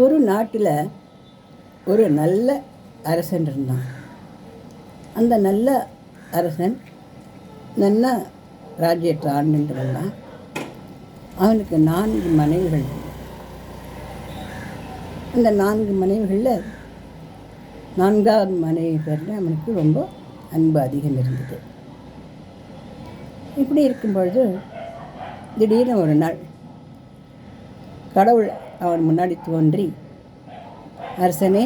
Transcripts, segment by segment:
ஒரு நாட்டில் ஒரு நல்ல அரசன் இருந்தான். அந்த நல்ல அரசன் நல்ல ராஜ்யத்தை ஆண்டுட்டு வந்தான். அவனுக்கு 4 மனைவிகள். அந்த 4 மனைவிகளில் 4ஆவது மனைவி பேரில் அவனுக்கு ரொம்ப அன்பு அதிகம் இருந்தது. இப்படி இருக்கும்பொழுது திடீர்னு ஒரு நாள் கடவுள் அவன் முன்னாடி தோன்றி, அரசனே,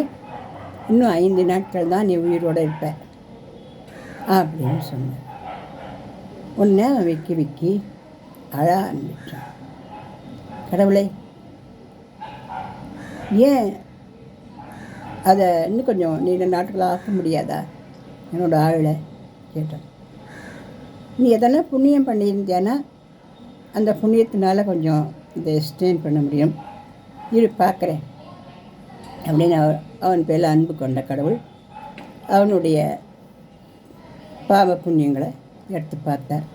இன்னும் 5 நாட்கள் தான் நீ உயிரோடு இருப்ப அப்படின்னு சொன்னார். உடனே அவன் விக்கி அழ ஆரம்பித்தான். கடவுளை, ஏன் அதை இன்னும் கொஞ்சம் நீண்ட நாட்களாக ஆக்க முடியாதா என்னோட ஆளை கேட்டான். நீ எதனா புண்ணியம் பண்ணியிருந்தியானா அந்த புண்ணியத்தினால கொஞ்சம் இதை எக்ஸ்டெண்ட் பண்ண முடியும், இரு பார்க்குறேன் அப்படின்னு அவன் பேரில் அன்பு கொண்ட கடவுள் அவனுடைய பாவ புண்ணியங்களை எடுத்து பார்த்தார்.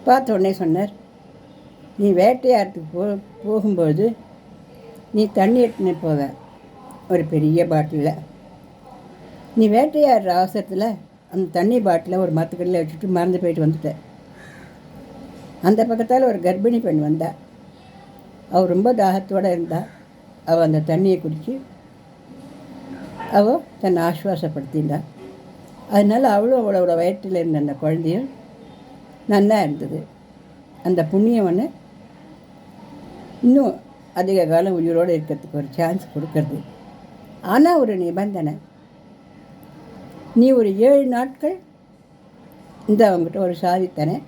பார்த்த உடனே சொன்னார், நீ வேட்டையாடுறதுக்கு போகும்போது நீ தண்ணி எடுத்துன்னு போக ஒரு பெரிய பாட்டிலில். நீ வேட்டையாடுற அவசரத்தில் அந்த தண்ணி பாட்டிலை ஒரு மரத்துக்கடியில் வச்சுட்டு மறந்து போயிட்டு வந்துட்ட. அந்த பக்கத்தால் ஒரு கர்ப்பிணி பெண் வந்தா. அவள் ரொம்ப தாகத்தோடு இருந்தா. அவள் அந்த தண்ணியை குடித்து அவள் தன்னை ஆசுவாசப்படுத்தின்றா. அதனால் அவளும் அவளோட வயிற்றில் இருந்த அந்த குழந்தையும் நல்லா இருந்தது. அந்த புண்ணியவனை இன்னும் அதிக காலம் உயிரோடு இருக்கிறதுக்கு ஒரு சான்ஸ் கொடுக்கறது. ஆனால் ஒரு நிபந்தனை, நீ ஒரு 7 நாட்கள் இந்த அவங்ககிட்ட ஒரு சாவி தரேன்,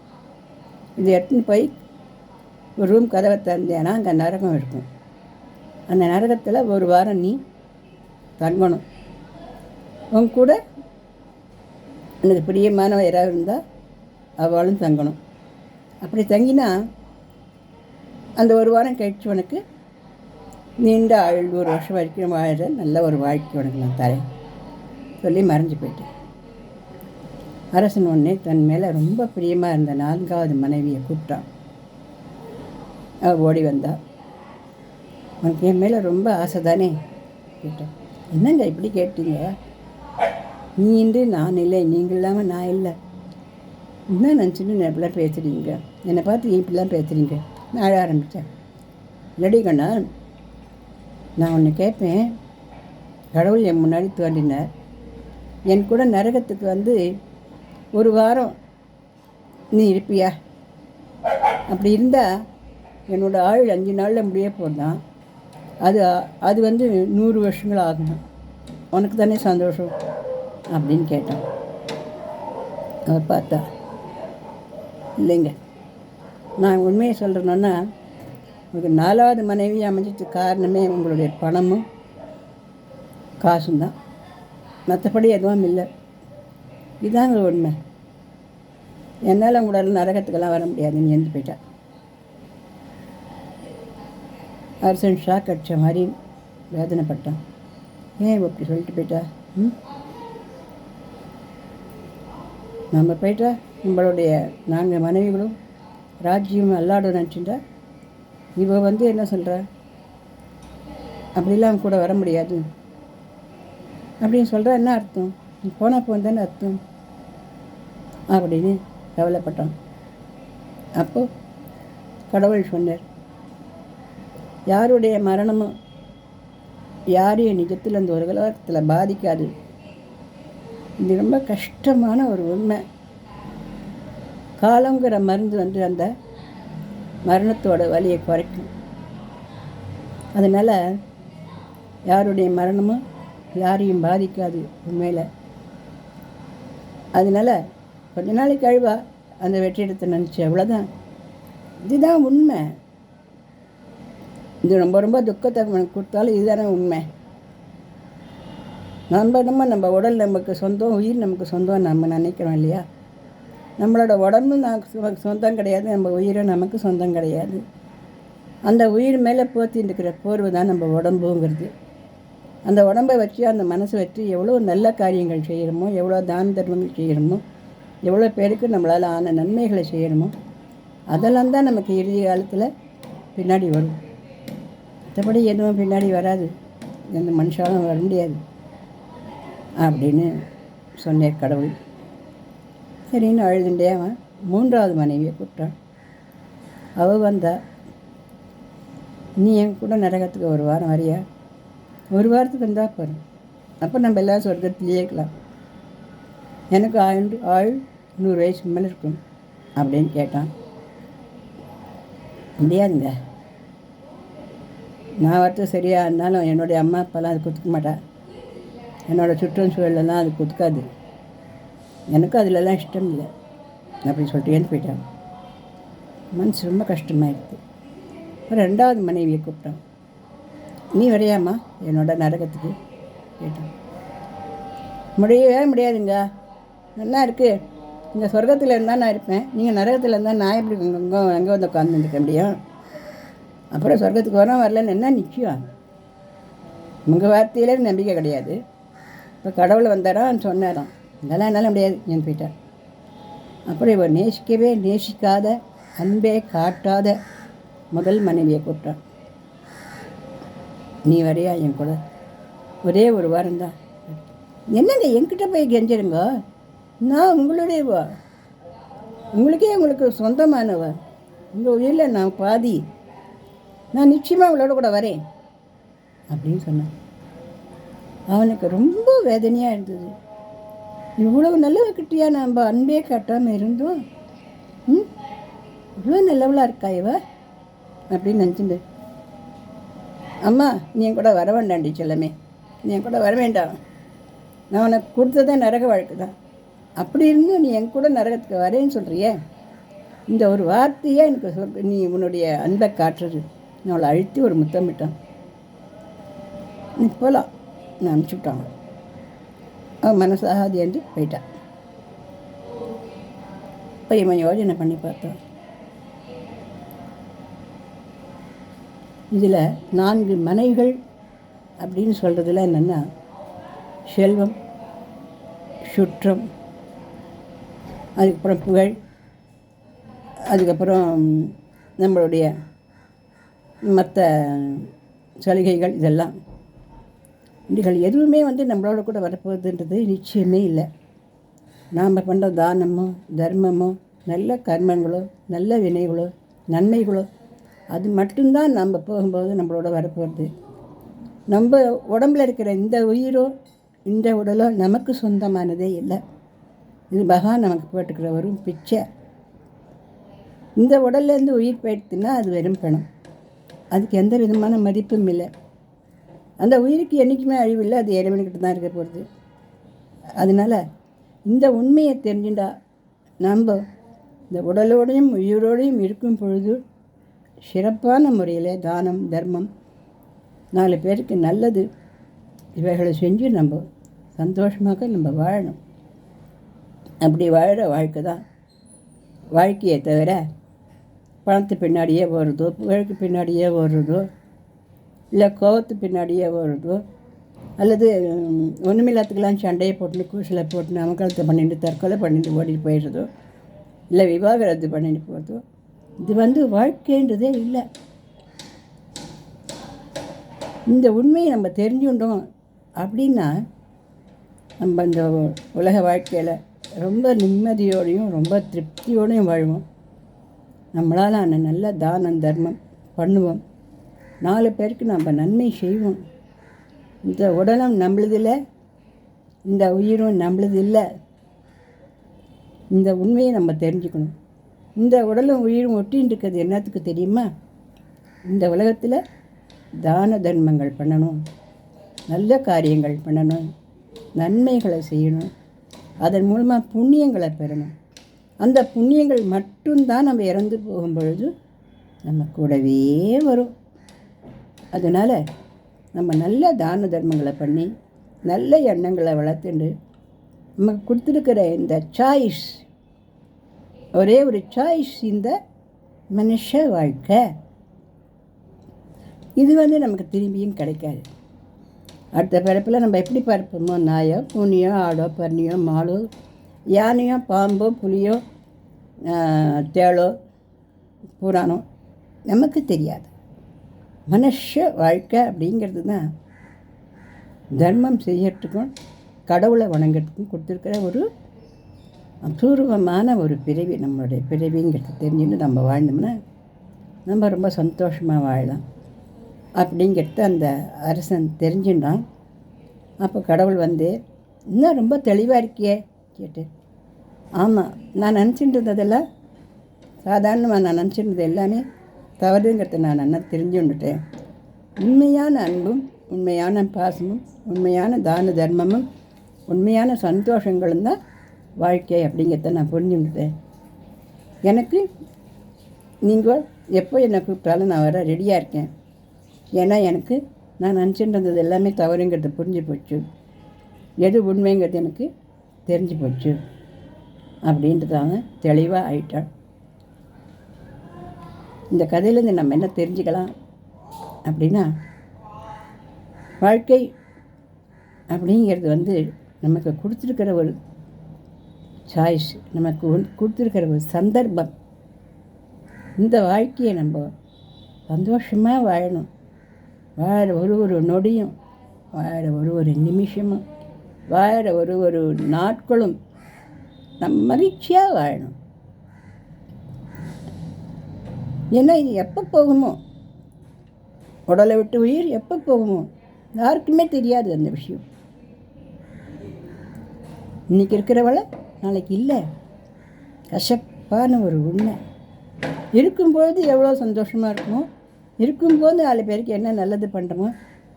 இதை எடுத்துன்னு போய் ஒரு ரூம் கதவை திறந்தேன்னா அங்கே நரகம் இருக்கும். அந்த நரகத்தில் ஒரு வாரம் நீ தங்கணும். உன் கூட எனக்கு பிரியமானவ யாராவது இருந்தால் அவளும் தங்கணும். அப்படி தங்கினா அந்த ஒரு வாரம் கழிச்சு உனக்கு நீண்ட 100 வருஷம் வரைக்கும் வாழ்கிற நல்ல ஒரு வாழ்க்கை உனக்கு நான் தரேன் சொல்லி மறைஞ்சு போயிட்டேன். அரசன் ஒன்றே தன் மேலே ரொம்ப பிரியமாக இருந்த 4ஆவது மனைவியை கூப்பிட்டான். அவள் ஓடி வந்தா. உனக்கு என் மேலே ரொம்ப ஆசை தானே கேட்டான். என்னங்க இப்படி கேட்டீங்க? நீ இன்று நான் இல்லை, நீங்கள் இல்லாமல் நான் இல்லை, என்ன நினச்சிட்டு நான் இப்படிலாம் பேசுகிறீங்க, என்னை பார்த்து நீ இப்படிலாம் பேசுகிறீங்க நான் அழ ஆரம்பித்தேன். இல்லடி கண்ணா, நான் ஒன்று கேட்பேன். கடவுள் என் முன்னாடி தோன்றினார். என் கூட நரகத்துக்கு வந்து ஒரு வாரம் நீ இருப்பியா? அப்படி இருந்தால் என்னோடய ஆள் 5 நாளில் முடிய போதான். அது வந்து 100 வருஷங்கள் ஆகணும். உனக்கு தானே சந்தோஷம் அப்படின்னு கேட்டான். அவர் பார்த்தா, இல்லைங்க, நான் உண்மையை சொல்கிறேன்னா உங்களுக்கு 4ஆவது மனைவி அமைஞ்சதுக்கு காரணமே உங்களுடைய பணமும் காசும் தான், மற்றபடி எதுவும் இல்லை. இதாங்க உண்மை. என்னால் உங்களால் நரகத்துக்கெல்லாம் வர முடியாதுன்னு எழுந்து போயிட்டா. அரசன் ஷாக் அடித்த மாதிரி வேதனைப்பட்டான். ஏன் இப்படி சொல்லிட்டு போயிட்டா? நம்ம போயிட்டா நம்மளுடைய 4 மனைவிகளும் ராஜ்யம் அல்லாடும் நினச்சிட்டா, இவ வந்து என்ன சொல்கிறா, அப்படிலாம் கூட வர முடியாது அப்படின்னு சொல்கிறா. என்ன அர்த்தம்? நீ போனால் போந்தானே அர்த்தம் அப்படின்னு கவலைப்பட்டான். அப்போது கடவுள் சொன்னார், யாருடைய மரணமும் யாரையும் நிஜத்தில் அந்த ஒரு உலகத்தில் பாதிக்காது. இது ரொம்ப கஷ்டமான ஒரு உண்மை. காலங்கிற மருந்து வந்து அந்த மரணத்தோட வலியை குறைக்கும். அதனால் யாருடைய மரணமும் யாரையும் பாதிக்காது உண்மையில். அதனால் கொஞ்ச நாளைக்கு கழிவா அந்த வெற்றிடத்தை நினச்சி, அவ்வளோதான். இதுதான் உண்மை. இது ரொம்ப ரொம்ப துக்கத்தை கொடுத்தாலும் இதுதானே உண்மை. நம்ம உடல் நமக்கு சொந்தம், உயிர் நமக்கு சொந்தம் நம்ம நினைக்கிறோம் இல்லையா? நம்மளோட உடம்பு நமக்கு சொந்தம் கிடையாது, நம்ம உயிரும் நமக்கு சொந்தம் கிடையாது. அந்த உயிர் மேலே போத்தின்னு இருக்கிற போர்வு தான் நம்ம உடம்புங்கிறது. அந்த உடம்பை வச்சு அந்த மனசை வச்சு எவ்வளோ நல்ல காரியங்கள் செய்கிறோமோ, எவ்வளோ தான தர்மங்கள் செய்கிறோமோ, எவ்வளோ பேருக்கு நம்மளால் ஆன நன்மைகளை செய்யணுமோ, அதெல்லாம் தான் நமக்கு இறுதி காலத்தில் பின்னாடி வரும். மற்றபடி எதுவும் பின்னாடி வராது, எந்த மனுஷாலும் வர முடியாது அப்படின்னு சொன்னேன் கடவுள். சரின்னு அழுதுண்டே அவன் 3வது மனைவியை கூப்பிட்டான். அவள் வந்தா, நீ என் கூட நரகத்துக்கு ஒரு வாரம் வரியா? ஒரு வாரத்துக்கு வந்தால் போகிறேன், அப்போ நம்ம எல்லாம் சொர்க்கத்திலேயே இருக்கலாம், எனக்கு 100 வயசுக்கு மேலே இருக்கும் அப்படின்னு கேட்டான். முடியாதுங்க, நான் வரது சரியாக இருந்தாலும் என்னுடைய அம்மா அப்பாலாம் அது குத்துக்க மாட்டா, என்னோடய சுற்றுச்சூழலெல்லாம் அது குத்துக்காது, எனக்கும் அதிலெல்லாம் இஷ்டம் இல்லை அப்படி சொல்லிட்டேன்னு போயிட்டான். மனசு ரொம்ப கஷ்டமாயிடுது. 2வது மனைவியை கூப்பிட்டான். நீ வரையாம்மா என்னோட நரகத்துக்கு கேட்டான். முடியவே முடியாதுங்க, நல்லா இருக்குது, இங்கே சொர்க்கத்தில் இருந்தால் நான் இருப்பேன், நீங்கள் நரகத்தில் இருந்தால் நான் எப்படி அங்கே வந்து உட்காந்துருக்க முடியும்? அப்புறம் சொர்க்கத்துக்கு வரலன்னு என்ன நிச்சயம்? உங்கள் வார்த்தையிலே நம்பிக்கை கிடையாது. இப்போ கடவுள் வந்தாரான்னு சொன்னாராம், இதெல்லாம் என்னால் முடியாது ஏன்னு போயிட்டார். அப்புறம் இவர் நேசிக்கவே நேசிக்காத, அன்பே காட்டாத முதல் மனைவியை கூப்பிட்டான். நீ வரையா என் கூட? ஒரே ஒரு வாரம் தான். என்னங்க என்கிட்ட போய் கெஞ்சிருங்க, நான் உங்களுடையவா, உங்களுக்கு சொந்தமானவா, உங்கள் உயிரில் நான் பாதி, நான் நிச்சயமாக உங்களோட கூட வரேன் அப்படின்னு சொன்னான். அவனுக்கு ரொம்ப வேதனையாக இருந்தது. இவ்வளவு நல்லவக்கிட்டியா நம்ம அன்பே காட்டாமல் இருந்தோம், இவ்வளோ நல்லவளாக இருக்கா இவ அப்படின்னு நினச்சிட்டு, அம்மா நீ என் கூட வர வேண்டாண்டி செல்லமே, நீ என் கூட வர வேண்டாம், நான் உனக்கு கொடுத்ததே நரக வாழ்க்கை தான், அப்படி இருந்தும் நீ என் கூட நரகத்துக்கு வரேன்னு சொல்கிறியே, இந்த ஒரு வார்த்தையே எனக்கு நீ உன்னுடைய அன்பை காட்டுறது. நான் அவளை அழுத்தி ஒரு முத்தமிட்டான். நீ போகலாம் நான் அனுப்பிச்சுட்டான். அவன் மனசாகாது என்று போயிட்டான். இப்போ இவன் யோஜனை பண்ணி பார்த்தான். இதில் 4 மனைகள் அப்படின்னு சொல்கிறதுல என்னென்னா, செல்வம், சுற்றம், அதுக்கப்புறம் புகழ், அதுக்கப்புறம் நம்மளுடைய மற்ற சலுகைகள், இதெல்லாம் இதுகள் எதுவுமே நம்மளோட கூட வரப்போகுதுன்றது நிச்சயமே இல்லை. நாம் பண்ணுற தானமோ தர்மமோ நல்ல கர்மங்களோ நல்ல வினைகளோ நன்மைகளோ அது மட்டும்தான் நம்ம போகும்போது நம்மளோட வரப்போகிறது. நம்ம உடம்பில் இருக்கிற இந்த உயிரோ இந்த உடலோ நமக்கு சொந்தமானதே இல்லை. இது பகவான் நமக்கு போட்டுக்கிற ஒரு பிச்சை. இந்த உடல்லேருந்து உயிர் போயிடுச்சுன்னா அது வெறும் பணம், அதுக்கு எந்த விதமான மதிப்பும் இல்லை. அந்த உயிருக்கு என்றைக்குமே அழிவில்லை, அது இறைவனுக்கிட்ட தான் இருக்க போகிறது. அதனால் இந்த உண்மையை தெரிஞ்சுட்டா நம்ம இந்த உடலோடையும் உயிரோடையும் இருக்கும் பொழுது சிறப்பான முறையில் தானம் தர்மம் 4 பேருக்கு நல்லது இவைகளை செஞ்சு நம்ம சந்தோஷமாக நம்ம வாழணும். அப்படி வாழ்கிற வாழ்க்கை தான் வாழ்க்கையை தவிர பணத்து பின்னாடியே ஓடுறதோ புகழுக்கு பின்னாடியே ஓடுறதோ இல்லை கோவத்து பின்னாடியே ஓடுறதோ அல்லது ஒன்றுமில்லாத்துக்கெல்லாம் சண்டையை போட்டுன்னு கூசலை போட்டுன்னு அமக்கலத்தை பண்ணிட்டு தற்கொலை பண்ணிட்டு ஓடிட்டு போயிடுறதோ இல்லை விவாகரத்து பண்ணிட்டு போகிறதோ இது வாழ்க்கைன்றதே இல்லை. இந்த உண்மையை நம்ம தெரிஞ்சுட்டோம் அப்படின்னா நம்ம இந்த உலக வாழ்க்கையில் ரொம்ப நிம்மதியோடையும் ரொம்ப திருப்தியோடையும் வாழ்வோம். நம்மளால் நல்ல தானம் தர்மம் பண்ணுவோம், 4 பேருக்கு நம்ம நன்மை செய்வோம். இந்த உடலும் நம்மளதில்லை, இந்த உயிரும் நம்மளதில்லை. இந்த உண்மையை நம்ம தெரிஞ்சுக்கணும். இந்த உடலும் உயிரும் ஒட்டின்னு இருக்கிறது என்னத்துக்கு தெரியுமா? இந்த உலகத்தில் தான தர்மங்கள் பண்ணணும், நல்ல காரியங்கள் பண்ணணும், நன்மைகளை செய்யணும், அதன் மூலமாக புண்ணியங்களை பெறணும். அந்த புண்ணியங்கள் மட்டும்தான் நம்ம இறந்து போகும்பொழுது நம்ம கூடவே வரும். அதனால் நம்ம நல்ல தான தர்மங்களை பண்ணி நல்ல எண்ணங்களை வளர்த்துண்டு நமக்கு கொடுத்துருக்கிற இந்த சாய்ஸ், ஒரே ஒரு சாய்ஸ் இந்த மனுஷ வாழ்க்கை, இது நமக்கு திரும்பியும் கிடைக்காது. அடுத்த பிறப்பில் நம்ம எப்படி பார்ப்போமோ, நாயோ பூனியோ ஆடோ பன்னியோ மாடோ யானையோ பாம்போ புலியோ தேளோ புறானோ நமக்கு தெரியாது. மனுஷ வாழ்க்கை அப்படிங்கிறது தான் தர்மம் செய்யறதுக்கும் கடவுளை வணங்கிறதுக்கும் கொடுத்துருக்கிற ஒரு அபூர்வமான ஒரு பிறவி. நம்மளுடைய பிறவிங்கிறது தெரிஞ்சுன்னு நம்ம வாழ்ந்தோம்னா நம்ம ரொம்ப சந்தோஷமாக வாழலாம் அப்படிங்கிறது அந்த அரசன் தெரிஞ்சுட்டான். அப்போ கடவுள் வந்து, இன்னும் ரொம்ப தெளிவாக இருக்கியே கேட்டு, ஆமாம், நான் நினச்சிட்டு இருந்ததெல்லாம் சாதாரணமாக நான் நினச்சிருந்தது எல்லாமே தவறுங்கிறத நான் நல்லா தெரிஞ்சுன்னுட்டேன். உண்மையான அன்பும் உண்மையான பாசமும் உண்மையான தான தர்மமும் உண்மையான சந்தோஷங்களும் தான் வாழ்க்கை அப்படிங்கிறத நான் புரிஞ்சுக்கிட்டேன். எனக்கு நீங்கள் எப்போ என்னை கூப்பிட்டாலும் நான் வர ரெடியாக இருக்கேன். ஏன்னா எனக்கு நான் நினச்சிட்டு எல்லாமே தவறுங்கிறது புரிஞ்சு போச்சு, எது உண்மைங்கிறது எனக்கு தெரிஞ்சு போச்சு அப்படின்றதாங்க தெளிவாக ஆயிட்டாள். இந்த கதையிலேருந்து நம்ம என்ன தெரிஞ்சுக்கலாம் அப்படின்னா, வாழ்க்கை அப்படிங்கிறது வந்து நமக்கு கொடுத்துருக்கிற ஒரு சாய்ஸ், நமக்கு கொடுத்துருக்கிற ஒரு சந்தர்ப்பம். இந்த வாழ்க்கையை நம்ம சந்தோஷமாக வாழணும். வாழ ஒரு நொடியும், வாழ ஒரு நிமிஷமும், வாழ ஒரு நாட்களும் நம்ம மகிழ்ச்சியாக வாழணும். ஏன்னா இது எப்போ போகுமோ, உடலை விட்டு உயிர் எப்போ போகுமோ யாருக்குமே தெரியாது அந்த விஷயம். இன்றைக்கி இருக்கிறவளை நாளைக்கு இல்லை, கசப்பான ஒரு உண்மை. இருக்கும்போது எவ்வளோ சந்தோஷமாக இருக்குமோ, இருக்கும்போது 4 பேருக்கு என்ன நல்லது பண்ணுறோமோ,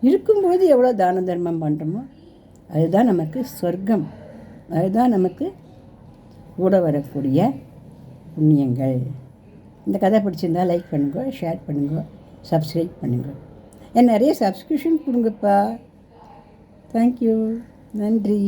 இருக்கும்போது எவ்வளோ தான தர்மம் பண்ணுறோமோ, அதுதான் நமக்கு சொர்க்கம். அதுதான் நமக்கு கூட வரக்கூடிய புண்ணியங்கள். இந்த கதை பிடிச்சிருந்தா லைக் பண்ணுங்க, ஷேர் பண்ணுங்க, சப்ஸ்கிரைப் பண்ணுங்க. நிறைய சப்ஸ்கிரிப்ஷன் கொடுங்கப்பா. தேங்க்யூ, நன்றி.